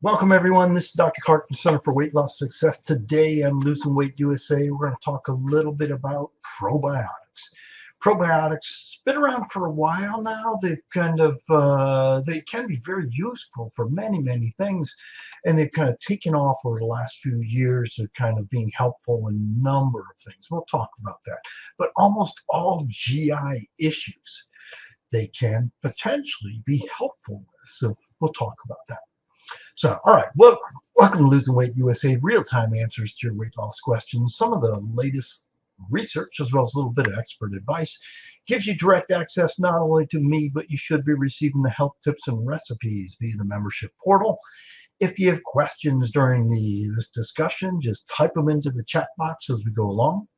Welcome everyone. This is Dr. Clark from Center for Weight Loss Success. Today on Losing Weight USA, we're going to talk a little bit about probiotics. Probiotics been around for a while now. They've they can be very useful for many things, and they've kind of taken off over the last few years of kind of being helpful in a number of things. We'll talk about that. But almost all GI issues they can potentially be helpful with. So we'll talk about that. So, all right, well, welcome to Losing Weight USA, real-time answers to your weight loss questions. Some of the latest research, as well as a little bit of expert advice, gives you direct access not only to me, but you should be receiving the health tips and recipes via the membership portal. If you have questions during this discussion, just type them into the chat box as we go along.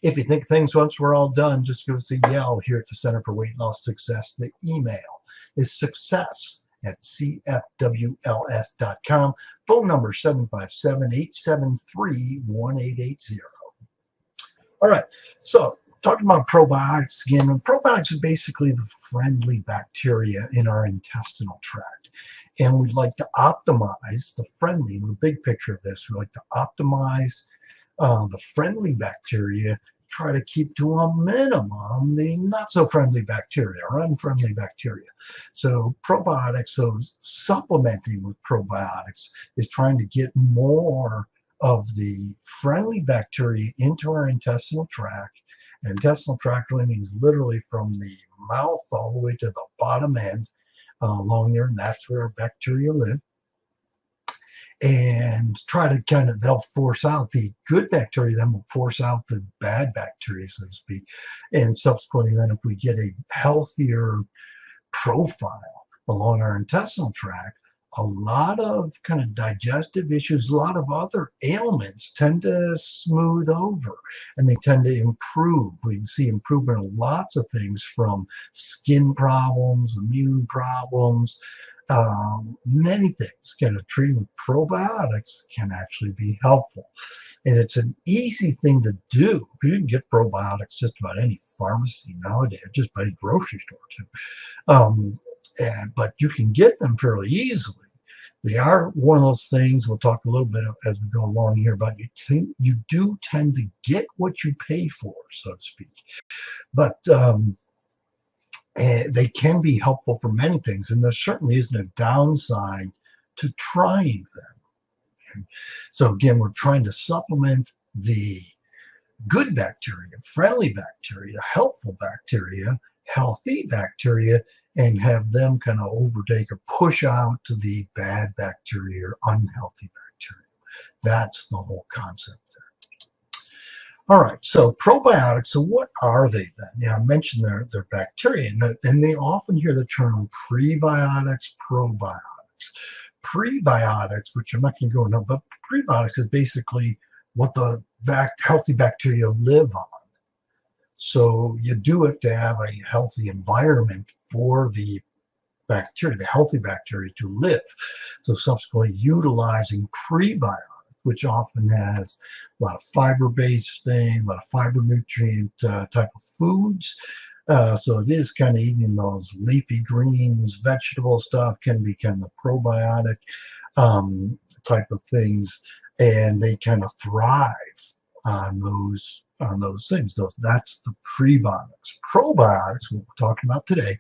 If you think things once we're all done, just give us a yell here at the Center for Weight Loss Success. The email is success@cfwls.com. Phone number 757-873-1880. All right, so talking about probiotics again. Probiotics are basically the friendly bacteria in our intestinal tract. And we'd like to optimize the friendly, in the big picture of this, we like to optimize the friendly bacteria, try to keep to a minimum the not so friendly bacteria or unfriendly bacteria. So probiotics, so supplementing with probiotics is trying to get more of the friendly bacteria into our intestinal tract. And intestinal tract really means literally from the mouth all the way to the bottom end along there, and that's where bacteria live. And try to they'll force out the good bacteria, then we'll force out the bad bacteria, so to speak. And subsequently, then if we get a healthier profile along our intestinal tract, a lot of kind of digestive issues, a lot of other ailments tend to smooth over and they tend to improve. We can see improvement in lots of things, from skin problems, immune problems, many things. Kind of treating with probiotics can actually be helpful, and it's an easy thing to do. You can get probiotics just about any pharmacy nowadays, just by any grocery store too. But you can get them fairly easily. They are one of those things we'll talk a little bit as we go along here about. You do tend to get what you pay for, so to speak, but they can be helpful for many things, and there certainly isn't a downside to trying them. Okay? So again, we're trying to supplement the good bacteria, friendly bacteria, helpful bacteria, healthy bacteria, and have them kind of overtake or push out to the bad bacteria or unhealthy bacteria. That's the whole concept there. All right, so probiotics, so what are they then? Yeah, I mentioned they're bacteria, and they often hear the term prebiotics, probiotics. Prebiotics, which I'm not going to go into, but prebiotics is basically what the healthy bacteria live on. So you do have to have a healthy environment for the bacteria, the healthy bacteria, to live. So subsequently utilizing prebiotics, which often has a lot of fiber-based thing, a lot of fiber nutrient type of foods. So it is kind of eating those leafy greens, vegetable stuff can be kind of probiotic type of things, and they kind of thrive on those things. That's the prebiotics. Probiotics, what we're talking about today,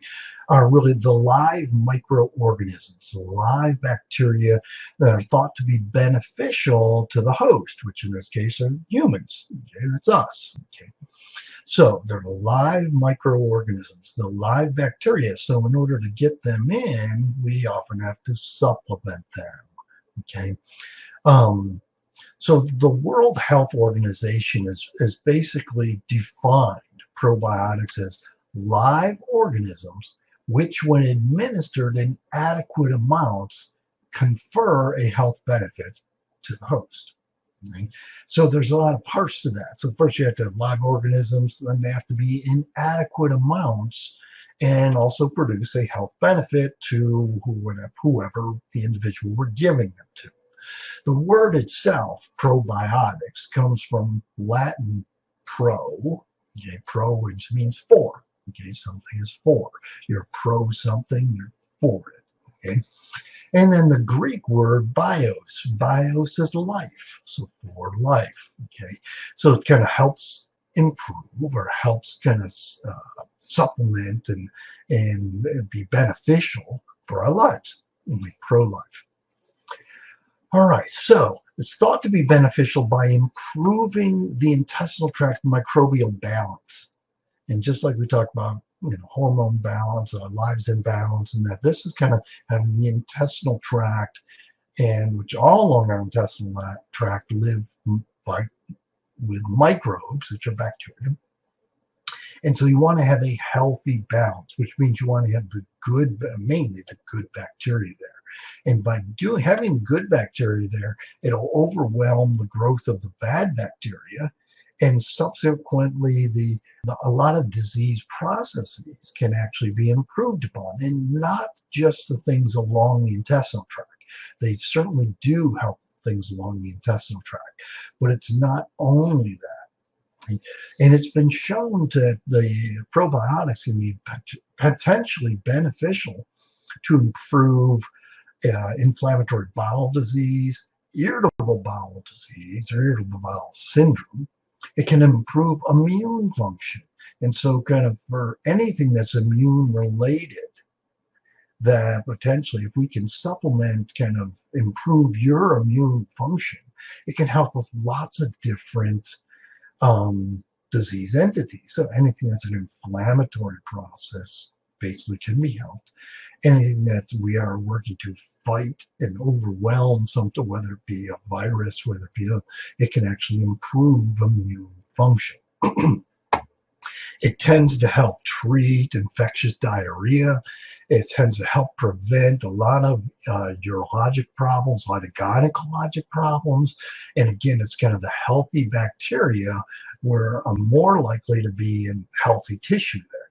are really the live microorganisms, the live bacteria that are thought to be beneficial to the host, which in this case are humans. Okay, that's us. Okay, so they're live microorganisms, the live bacteria. So in order to get them in, we often have to supplement them. Okay. So the World Health Organization is basically defined probiotics as live organisms which, when administered in adequate amounts, confer a health benefit to the host. Okay? So there's a lot of parts to that. So first you have to have live organisms, then they have to be in adequate amounts and also produce a health benefit to whoever the individual we're giving them to. The word itself, probiotics, comes from Latin pro, okay, pro, which means for. Okay, something is for. You're pro something, you're for it. Okay, And then the Greek word bios. Bios is life, so for life. Okay, so it kind of helps improve or helps kind of supplement and be beneficial for our lives, like pro-life. All right, so it's thought to be beneficial by improving the intestinal tract microbial balance. And just like we talked about, hormone balance, our lives in balance, and that this is kind of having the intestinal tract, and which all along our intestinal tract live by with microbes, which are bacteria. And so you want to have a healthy balance, which means you want to have the good, mainly the good bacteria there. And by having good bacteria there, it'll overwhelm the growth of the bad bacteria, and subsequently a lot of disease processes can actually be improved upon, and not just the things along the intestinal tract. They certainly do help things along the intestinal tract, but it's not only that. And it's been shown that the probiotics can be potentially beneficial to improve inflammatory bowel disease, irritable bowel disease, or irritable bowel syndrome. It can improve immune function. And so kind of for anything that's immune related, that potentially if we can supplement, kind of improve your immune function, it can help with lots of different disease entities. So anything that's an inflammatory process basically can be helped. Anything that we are working to fight and overwhelm something, whether it be a virus, whether it be it can actually improve immune function. It tends to help treat infectious diarrhea. It tends to help prevent a lot of urologic problems, a lot of gynecologic problems. And again, it's kind of the healthy bacteria where are more likely to be in healthy tissue there.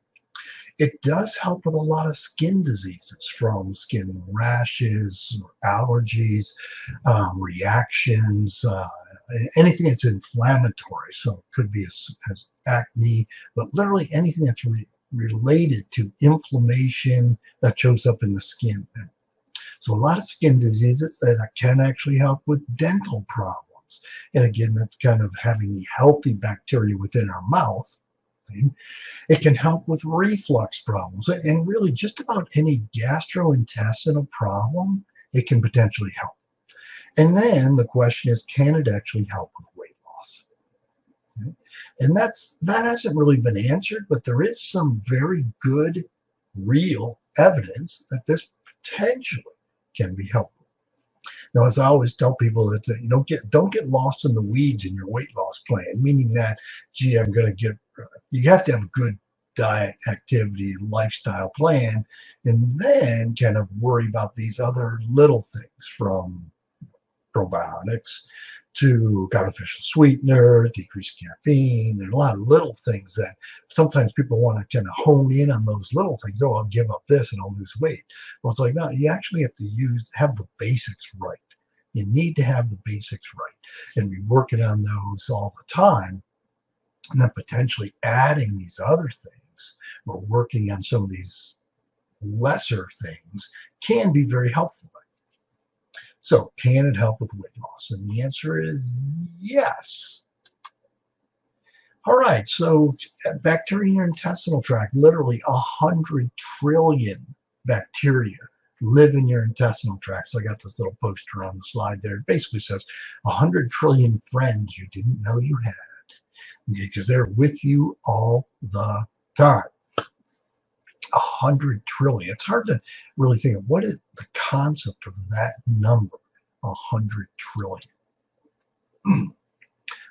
It does help with a lot of skin diseases, from skin rashes, allergies, reactions, anything that's inflammatory. So it could be as acne, but literally anything that's related to inflammation that shows up in the skin. So a lot of skin diseases that can actually help with dental problems. And again, that's kind of having the healthy bacteria within our mouth. It can help with reflux problems, and really just about any gastrointestinal problem, it can potentially help. And then the question is, can it actually help with weight loss? And that hasn't really been answered, but there is some very good, real evidence that this potentially can be helpful. Now, as I always tell people, that don't get lost in the weeds in your weight loss plan, meaning that, gee, you have to have a good diet, activity, and lifestyle plan, and then kind of worry about these other little things, from probiotics to artificial sweeteners, decreased caffeine. There's a lot of little things that sometimes people want to kind of hone in on those little things. Oh, I'll give up this and I'll lose weight. Well, it's like, no, you actually have to have the basics right. You need to have the basics right and be working on those all the time. And then potentially adding these other things or working on some of these lesser things can be very helpful. So can it help with weight loss? And the answer is yes. All right, so bacteria in your intestinal tract, literally 100 trillion bacteria live in your intestinal tract. So I got this little poster on the slide there. It basically says 100 trillion friends you didn't know you had, because they're with you all the time. 100 trillion. It's hard to really think of what is the concept of that number, 100 trillion.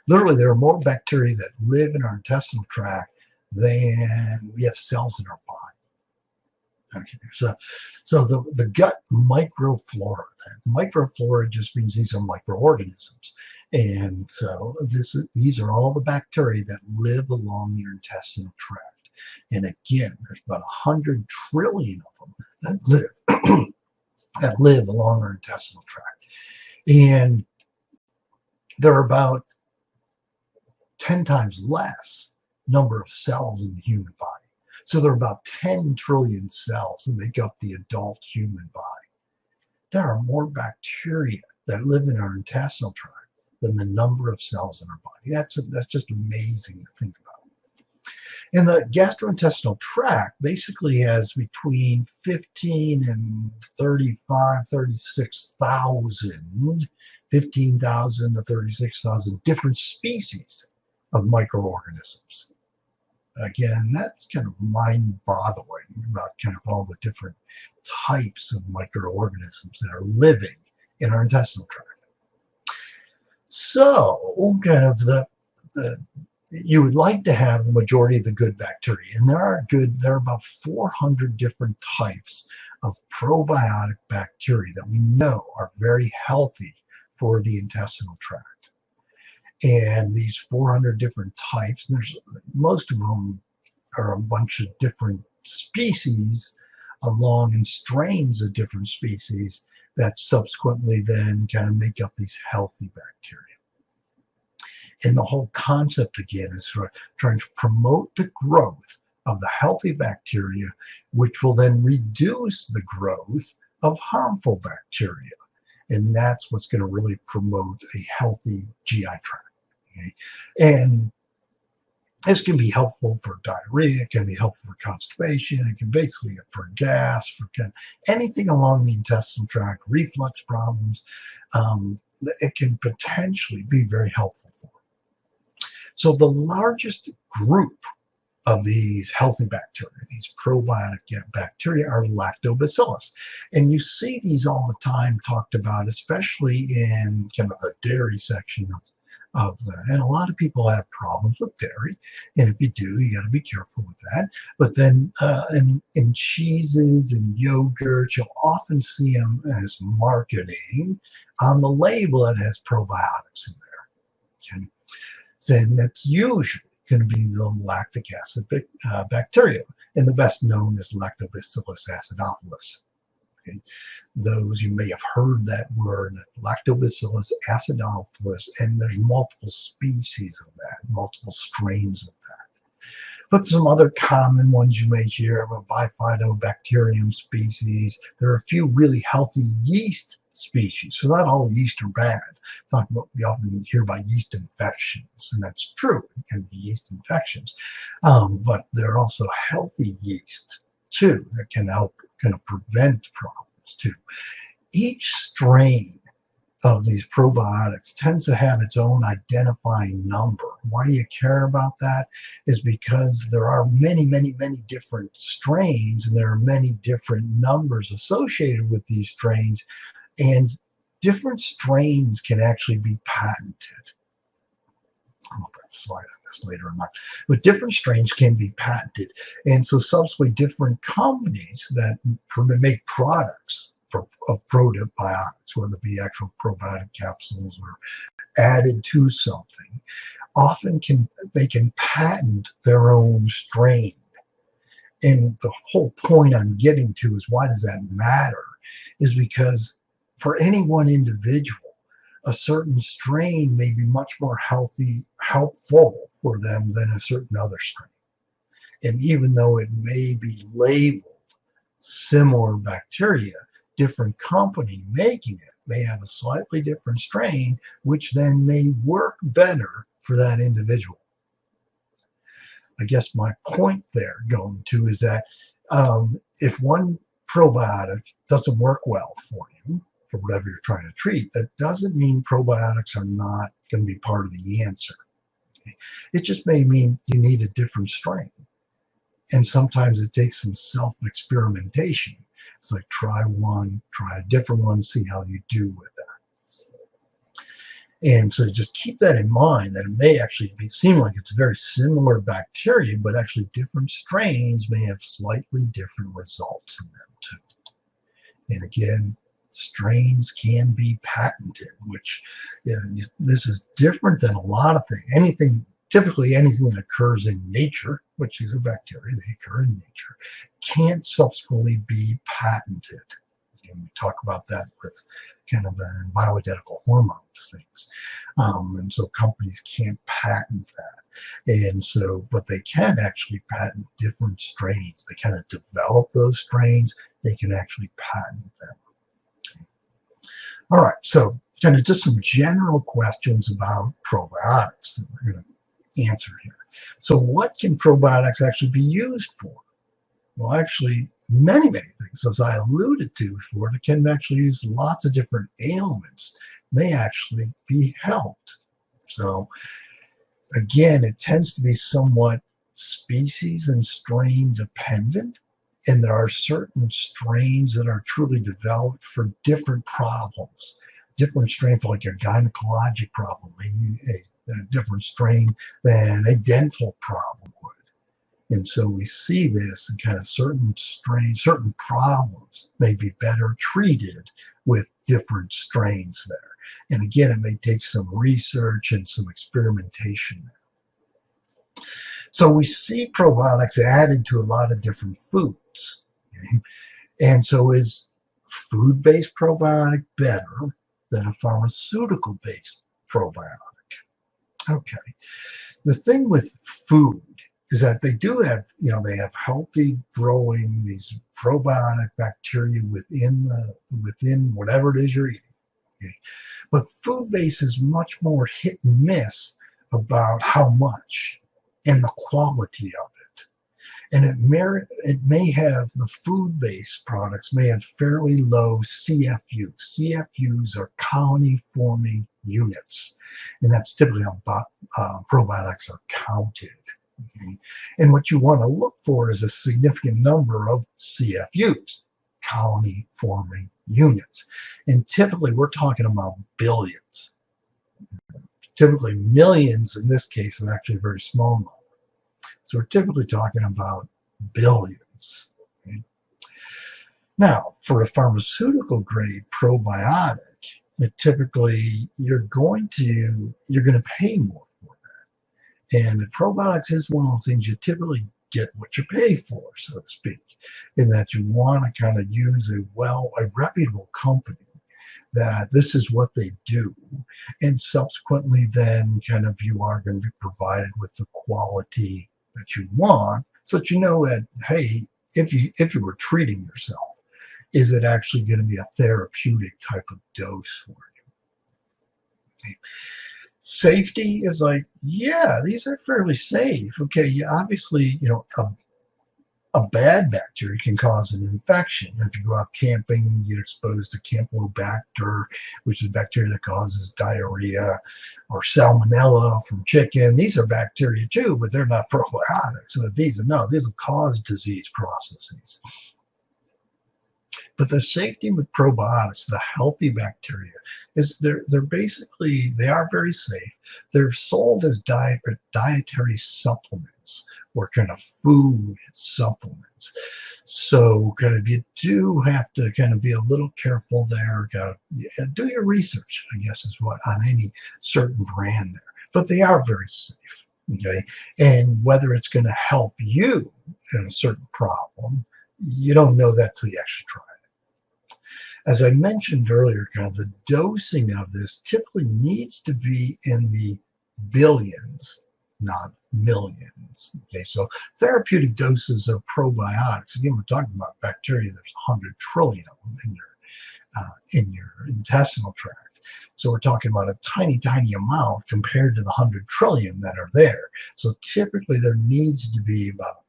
Literally, there are more bacteria that live in our intestinal tract than we have cells in our body. Okay, so the gut microflora. Microflora just means these are microorganisms, and so these are all the bacteria that live along your intestinal tract. And again, there's about 100 trillion of them that live along our intestinal tract, and there are about 10 times less number of cells in the human body. So there are about 10 trillion cells that make up the adult human body. there are more bacteria that live in our intestinal tract than the number of cells in our body. That's just amazing to think about. And the gastrointestinal tract basically has between 15 and 35, 36,000, 15,000 to 36,000 different species of microorganisms. Again, that's kind of mind-boggling about kind of all the different types of microorganisms that are living in our intestinal tract. So, kind of you would like to have the majority of the good bacteria, and there are about 400 different types of probiotic bacteria that we know are very healthy for the intestinal tract. And these 400 different types, most of them are a bunch of different species along in strains of different species that subsequently then kind of make up these healthy bacteria. And the whole concept again is for trying to promote the growth of the healthy bacteria, which will then reduce the growth of harmful bacteria. And that's what's going to really promote a healthy GI tract. Okay? And this can be helpful for diarrhea, it can be helpful for constipation, it can basically for gas, for anything along the intestinal tract, reflux problems, it can potentially be very helpful for. So the largest group of these healthy bacteria, these probiotic bacteria, are lactobacillus. And you see these all the time talked about, especially in kind of the dairy section of that. And a lot of people have problems with dairy. And if you do, you got to be careful with that. But then in cheeses and yogurt, you'll often see them as marketing on the label that has probiotics in there. Okay? Then that's usually going to be the lactic acid bacteria, and the best known is Lactobacillus acidophilus. Okay? Those, you may have heard that word, Lactobacillus acidophilus, and there's multiple species of that, multiple strains of that. But some other common ones you may hear of a Bifidobacterium species. There are a few really healthy yeast species. So not all yeast are bad. We often hear about yeast infections, and that's true. It can be yeast infections. But there are also healthy yeast, too, that can help kind of prevent problems, too. Each strain of these probiotics tends to have its own identifying number. Why do you care about that? Is because there are many, many, many different strains, and there are many different numbers associated with these strains, and different strains can actually be patented. I'll put a slide on this later or not. But different strains can be patented, and so subsequently different companies that make products of probiotics, whether it be actual probiotic capsules or added to something, often can patent their own strain. And the whole point I'm getting to is, why does that matter? Is because for any one individual, a certain strain may be much more helpful for them than a certain other strain. And even though it may be labeled similar bacteria, different company making it may have a slightly different strain, which then may work better for that individual. I guess my point there going to is that if one probiotic doesn't work well for you, for whatever you're trying to treat, that doesn't mean probiotics are not going to be part of the answer. Okay? It just may mean you need a different strain. And sometimes it takes some self-experimentation. It's like, try one, try a different one, see how you do with that. And so just keep that in mind, that it may actually seem like it's a very similar bacteria, but actually different strains may have slightly different results in them too. And again, strains can be patented, which, this is different than a lot of things. Typically anything that occurs in nature, which is a bacteria, they occur in nature, can't subsequently be patented. And we talk about that with kind of bioidentical hormones things. And so companies can't patent that. And so, but they can actually patent different strains. They kind of develop those strains, they can actually patent them. All right, so kind of just some general questions about probiotics that we're going to answer here. So what can probiotics actually be used for? Well, actually, many things, as I alluded to before, that can actually use lots of different ailments, may actually be helped. So again, it tends to be somewhat species and strain dependent, and there are certain strains that are truly developed for different problems. Different strain for like a gynecologic problem, a different strain than a dental problem would. And so we see this in kind of certain strains, certain problems may be better treated with different strains there. And again, it may take some research and some experimentation there. So we see probiotics added to a lot of different foods. Okay? And so is food-based probiotic better than a pharmaceutical-based probiotic? Okay. The thing with food is that they do have, they have healthy growing these probiotic bacteria within whatever it is you're eating. Okay? But food base is much more hit and miss about how much and the quality of it. And it may have, the food-based products may have fairly low CFUs. CFUs are colony-forming units, and that's typically how probiotics are counted. Okay? And what you want to look for is a significant number of CFUs, colony-forming units. And typically we're talking about billions. Typically millions in this case is actually a very small number. So we're typically talking about billions. Okay? Now, for a pharmaceutical grade probiotic, typically you're going to pay more for that. And probiotics is one of those things you typically get what you pay for, so to speak, in that you want to kind of use a reputable company that this is what they do, and subsequently then kind of you are going to be provided with the quality that you want, so that you know that, hey, if you were treating yourself, is it actually going to be a therapeutic type of dose for you? Okay. Safety is like, yeah, these are fairly safe. Okay, yeah, obviously, a bad bacteria can cause an infection. If you go out camping, you get exposed to Campylobacter, which is a bacteria that causes diarrhea, or Salmonella from chicken. These are bacteria too, but they're not probiotics. So these will cause disease processes. But the safety with probiotics, the healthy bacteria, is they are very safe. They're sold as dietary supplements or kind of food supplements. So kind of you do have to kind of be a little careful there. Do your research, I guess, is what on any certain brand there. But they are very safe. Okay, and whether it's going to help you in a certain problem, you don't know that till you actually try it. As I mentioned earlier, kind of the dosing of this typically needs to be in the billions, not millions. Okay, so therapeutic doses of probiotics, again, we're talking about bacteria, there's 100 trillion of them in your intestinal tract. So we're talking about a tiny amount compared to the 100 trillion that are there. So typically there needs to be about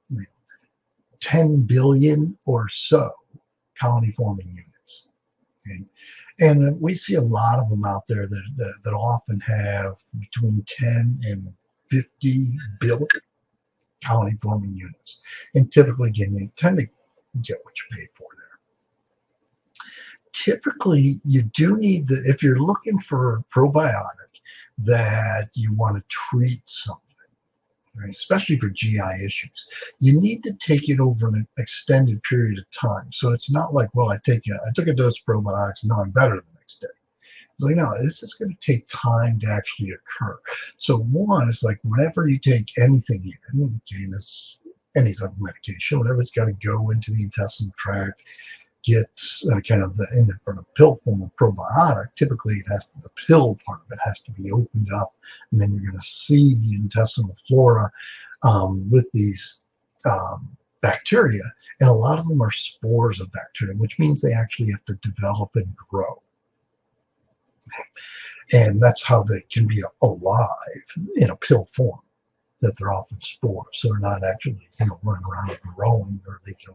10 billion or so colony-forming units. Okay? And we see a lot of them out there that often have between 10 and 50 billion colony-forming units. And typically, again, you tend to get what you pay for there. Typically, you do need if you're looking for a probiotic that you want to treat something, right, especially for GI issues, you need to take it over an extended period of time. So it's not like, well, I took a dose of probiotics and now I'm better the next day. Like, no, this is going to take time to actually occur. So one is like whenever you take anything in, okay, this any type of medication, whenever it's got to go into the intestinal tract, get kind of from a pill form of probiotic, typically the pill part of it has to be opened up, and then you're going to see the intestinal flora with these bacteria, and a lot of them are spores of bacteria, which means they actually have to develop and grow. And that's how they can be alive in a pill form, that they're often spores. So they're not actually, running around and growing, or they can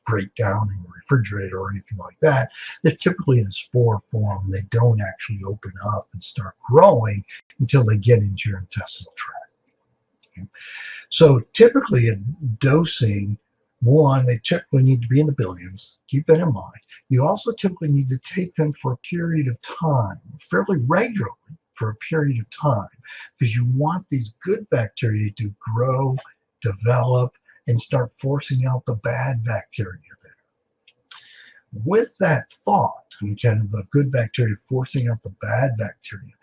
break down in the refrigerator or anything like that. They're typically in spore form. They don't actually open up and start growing until they get into your intestinal tract. Okay? So typically a dosing, one, they typically need to be in the billions. Keep that in mind. You also typically need to take them for a period of time, fairly regularly for a period of time, because you want these good bacteria to grow, develop, and start forcing out the bad bacteria there. With that thought, and kind of the good bacteria forcing out the bad bacteria,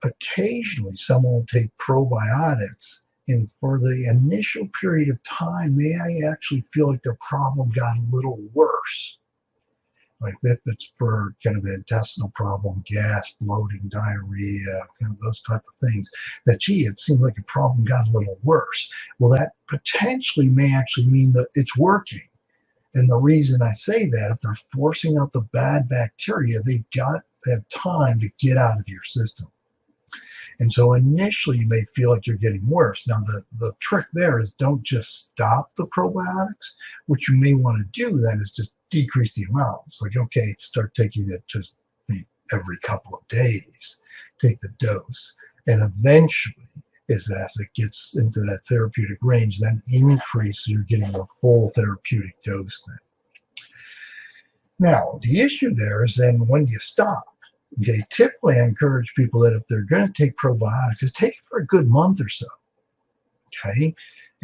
occasionally someone will take probiotics, and for the initial period of time, they actually feel like their problem got a little worse. Like if it's for kind of the intestinal problem, gas, bloating, diarrhea, kind of those type of things, that gee, it seemed like the problem got a little worse. Well, that potentially may actually mean that it's working. And the reason I say that, if they're forcing out the bad bacteria, they have time to get out of your system. And so initially you may feel like you're getting worse. Now the trick there is don't just stop the probiotics. What you may want to do then is just decrease the amount. It's like, okay, start taking it just every couple of days, take the dose. And eventually, as it gets into that therapeutic range, then increase, so you're getting a full therapeutic dose then. Now, the issue there is then when do you stop? Okay, typically I encourage people that if they're going to take probiotics, is take it for a good month or so. Okay,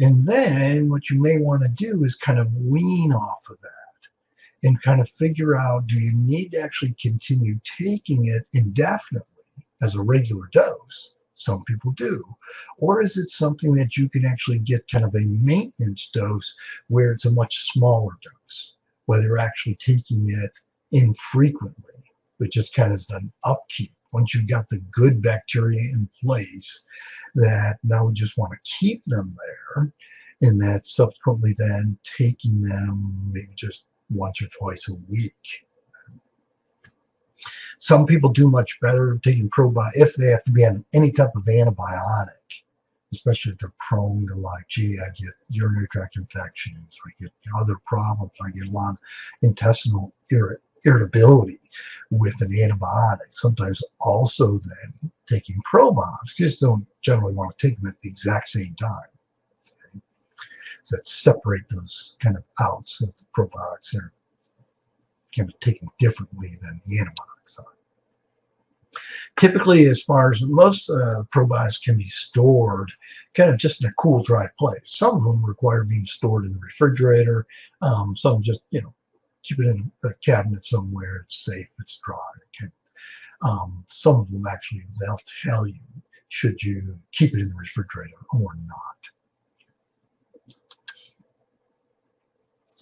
and then what you may want to do is kind of wean off of that and kind of figure out, do you need to actually continue taking it indefinitely as a regular dose? Some people do. Or is it something that you can actually get kind of a maintenance dose where it's a much smaller dose, whether you're actually taking it infrequently, but just kind of as an upkeep. Once you've got the good bacteria in place, that now we just want to keep them there, and that subsequently then taking them maybe just once or twice a week. Some people do much better taking probiotics if they have to be on any type of antibiotic, especially if they're prone to, like, gee, I get urinary tract infections, or I get other problems, I get a lot of intestinal irritability with an antibiotic. Sometimes also then taking probiotics. You just don't generally want to take them at the exact same time. Okay? So that separate those kind of out, so that the probiotics are kind of taken differently than the antibiotics are. Typically, as far as most probiotics can be stored kind of just in a cool, dry place. Some of them require being stored in the refrigerator. Some just, keep it in a cabinet somewhere. It's safe, it's dry. Okay. Some of them actually, they'll tell you, should you keep it in the refrigerator or not.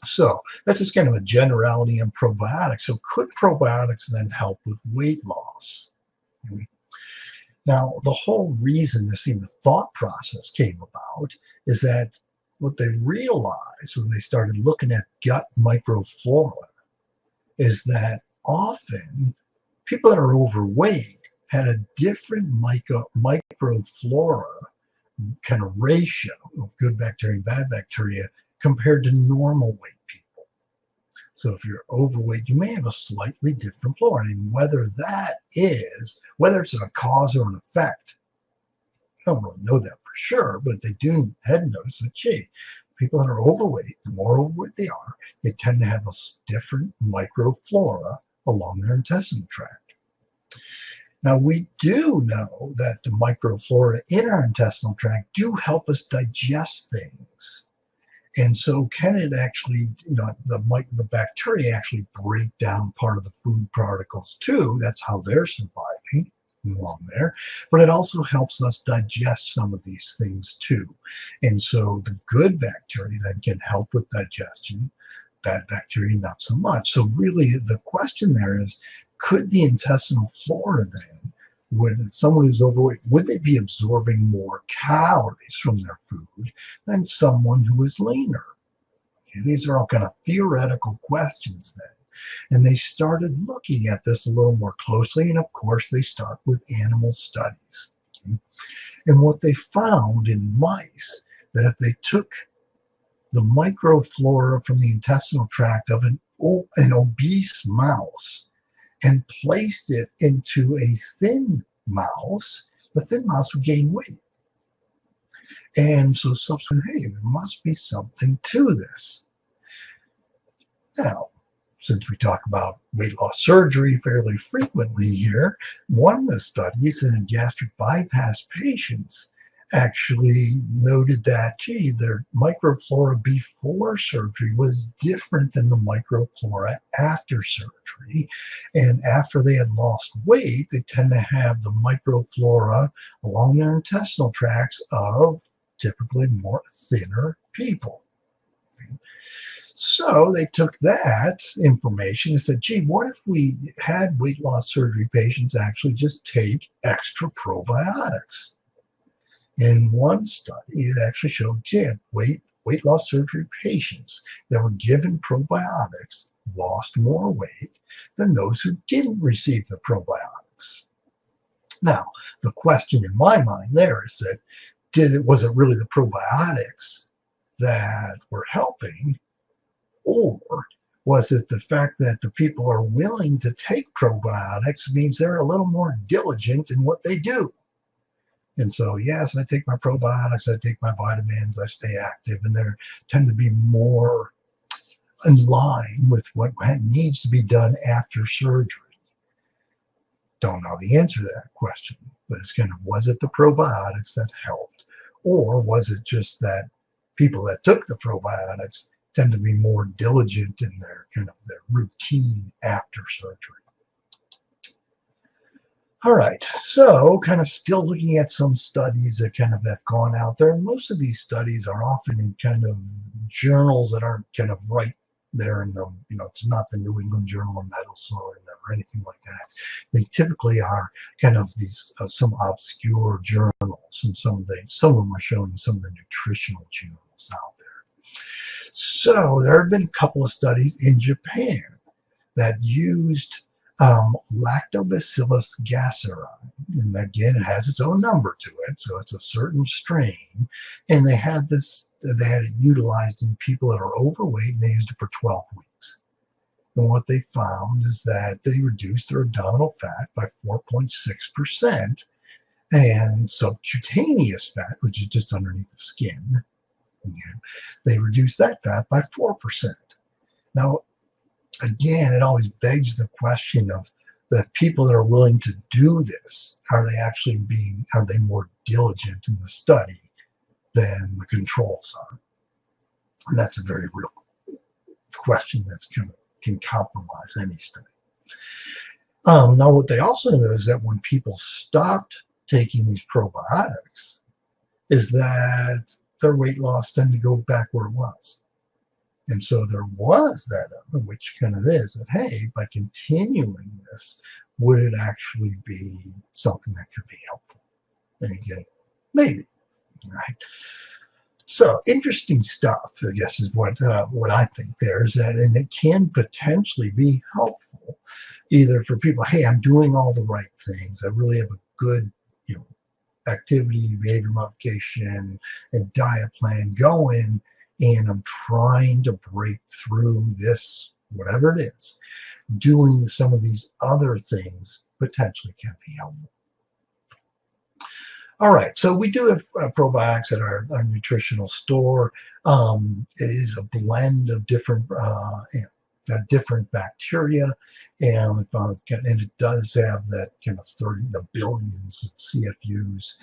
So that's just kind of a generality on probiotics. So could probiotics then help with weight loss? Okay. Now, the whole reason this even thought process came about is that what they realized when they started looking at gut microflora is that often people that are overweight had a different microflora kind of ratio of good bacteria and bad bacteria compared to normal weight people. So if you're overweight, you may have a slightly different flora. And whether it's a cause or an effect, I don't really know that for sure, but they do had noticed that, gee, people that are overweight, the more overweight they are, they tend to have a different microflora along their intestinal tract. Now, we do know that the microflora in our intestinal tract do help us digest things. And so can it actually, the bacteria actually break down part of the food particles too. That's how they're surviving along there. But it also helps us digest some of these things too. And so the good bacteria then can help with digestion, bad bacteria not so much. So really the question there is, could the intestinal flora then, when someone who's overweight, would they be absorbing more calories from their food than someone who is leaner? Okay, these are all kind of theoretical questions then. And they started looking at this a little more closely. And of course, they start with animal studies. Okay? And what they found in mice, that if they took the microflora from the intestinal tract of an obese mouse and placed it into a thin mouse, the thin mouse would gain weight. And so subsequently, hey, there must be something to this. Now, since we talk about weight loss surgery fairly frequently here, one of the studies in gastric bypass patients actually noted that, gee, their microflora before surgery was different than the microflora after surgery. And after they had lost weight, they tend to have the microflora along their intestinal tracts of typically more thinner people. So they took that information and said, gee, what if we had weight loss surgery patients actually just take extra probiotics? In one study, it actually showed, gee, weight loss surgery patients that were given probiotics lost more weight than those who didn't receive the probiotics. Now, the question in my mind there is that, was it really the probiotics that were helping? Or was it the fact that the people are willing to take probiotics means they're a little more diligent in what they do? And so, yes, I take my probiotics, I take my vitamins, I stay active, and they tend to be more in line with what needs to be done after surgery. Don't know the answer to that question, but it's kind of, was it the probiotics that helped? Or was it just that people that took the probiotics tend to be more diligent in their kind of their routine after surgery? All right, so kind of still looking at some studies that kind of have gone out there. And most of these studies are often in kind of journals that aren't kind of right there in the, it's not the New England Journal of Medicine or anything like that. They typically are kind of these some obscure journals, and some of them are shown in some of the nutritional journals out there. So there have been a couple of studies in Japan that used Lactobacillus gasseri, and again, it has its own number to it, so it's a certain strain. And they had it utilized in people that are overweight, and they used it for 12 weeks. And what they found is that they reduced their abdominal fat by 4.6%, and subcutaneous fat, which is just underneath the skin, they reduced that fat by 4%. Now, again, it always begs the question of the people that are willing to do this, are they more diligent in the study than the controls are? And that's a very real question that's can compromise any study. Now, what they also know is that when people stopped taking these probiotics, is that their weight loss tended to go back where it was. And so there was that, which kind of is that, hey, by continuing this, would it actually be something that could be helpful? And again, maybe, right? So interesting stuff, I guess, is what I think there is, that, and it can potentially be helpful, either for people, hey, I'm doing all the right things, I really have a good, activity, behavior modification, and diet plan going, and I'm trying to break through this, whatever it is. Doing some of these other things potentially can be helpful. All right, so we do have probiotics at our nutritional store. It is a blend of different bacteria, and it does have that kind of the billions of CFUs,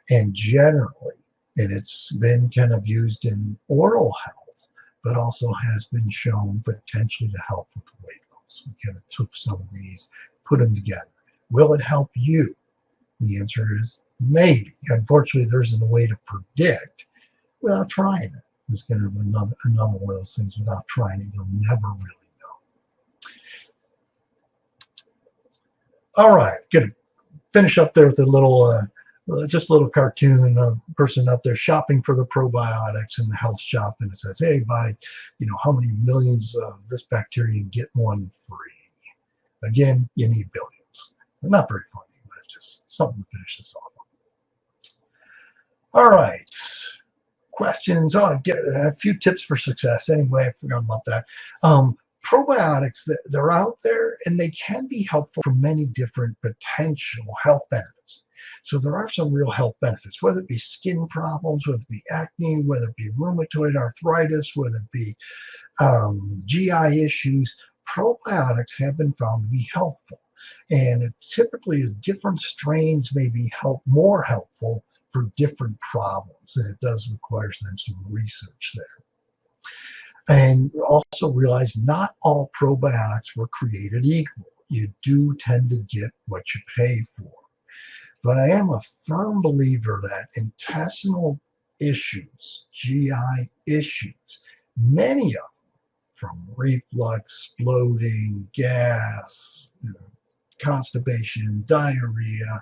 and generally, and it's been kind of used in oral health, but also has been shown potentially to help with weight loss. We kind of took some of these, put them together. Will it help you? The answer is maybe. Unfortunately, there isn't a way to predict without trying it. It's kind of another one of those things. Without trying it, you'll never really know. All right, going to finish up there with a little just a little cartoon of a person out there shopping for the probiotics in the health shop, and it says, hey, buy, how many millions of this bacteria and get one free. Again, you need billions. They're not very funny, but it's just something to finish this off. All right. Questions. Oh, I get a few tips for success. Anyway, I forgot about that. Probiotics, they're out there, and they can be helpful for many different potential health benefits. So there are some real health benefits, whether it be skin problems, whether it be acne, whether it be rheumatoid arthritis, whether it be GI issues. Probiotics have been found to be helpful. And it typically is different strains may be more helpful for different problems, and it does require them some research there. And also realize not all probiotics were created equal. You do tend to get what you pay for. But I am a firm believer that intestinal issues, GI issues, many of them, from reflux, bloating, gas, constipation, diarrhea,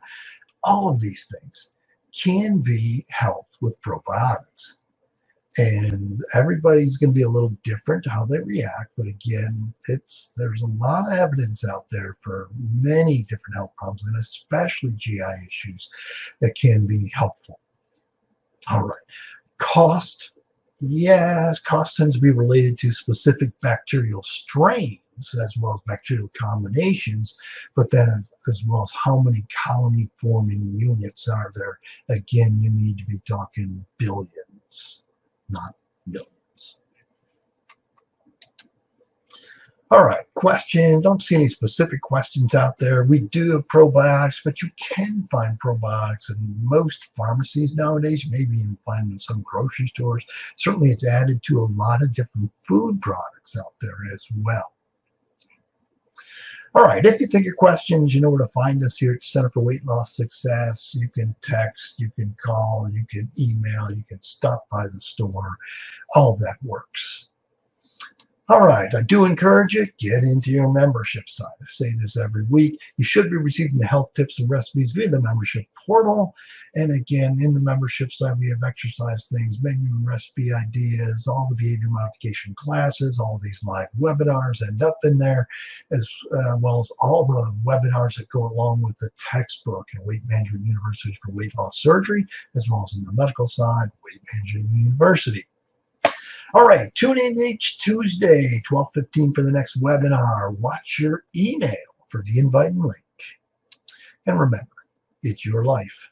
all of these things can be helped with probiotics. And everybody's going to be a little different how they react, but again, there's a lot of evidence out there for many different health problems, and especially GI issues, that can be helpful. All right, cost. Yes, cost tends to be related to specific bacterial strains as well as bacterial combinations, but then as well as how many colony forming units are there. Again, you need to be talking billions, not millions. All right, questions. Don't see any specific questions out there. We do have probiotics, but you can find probiotics in most pharmacies nowadays. Maybe you can find them in some grocery stores. Certainly it's added to a lot of different food products out there as well. All right, if you think of questions, you know where to find us here at Center for Weight Loss Success. You can text, you can call, you can email, you can stop by the store. All of that works. All right, I do encourage you, get into your membership site. I say this every week. You should be receiving the health tips and recipes via the membership portal. And again, in the membership site, we have exercise things, menu and recipe ideas, all the behavior modification classes, all of these live webinars end up in there, as well as all the webinars that go along with the textbook in Weight Management University for Weight Loss Surgery, as well as in the medical side, Weight Management University. All right, tune in each Tuesday, 12:15 for the next webinar. Watch your email for the invite and link. And remember, it's your life.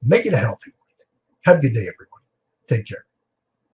Make it a healthy one. Have a good day, everyone. Take care.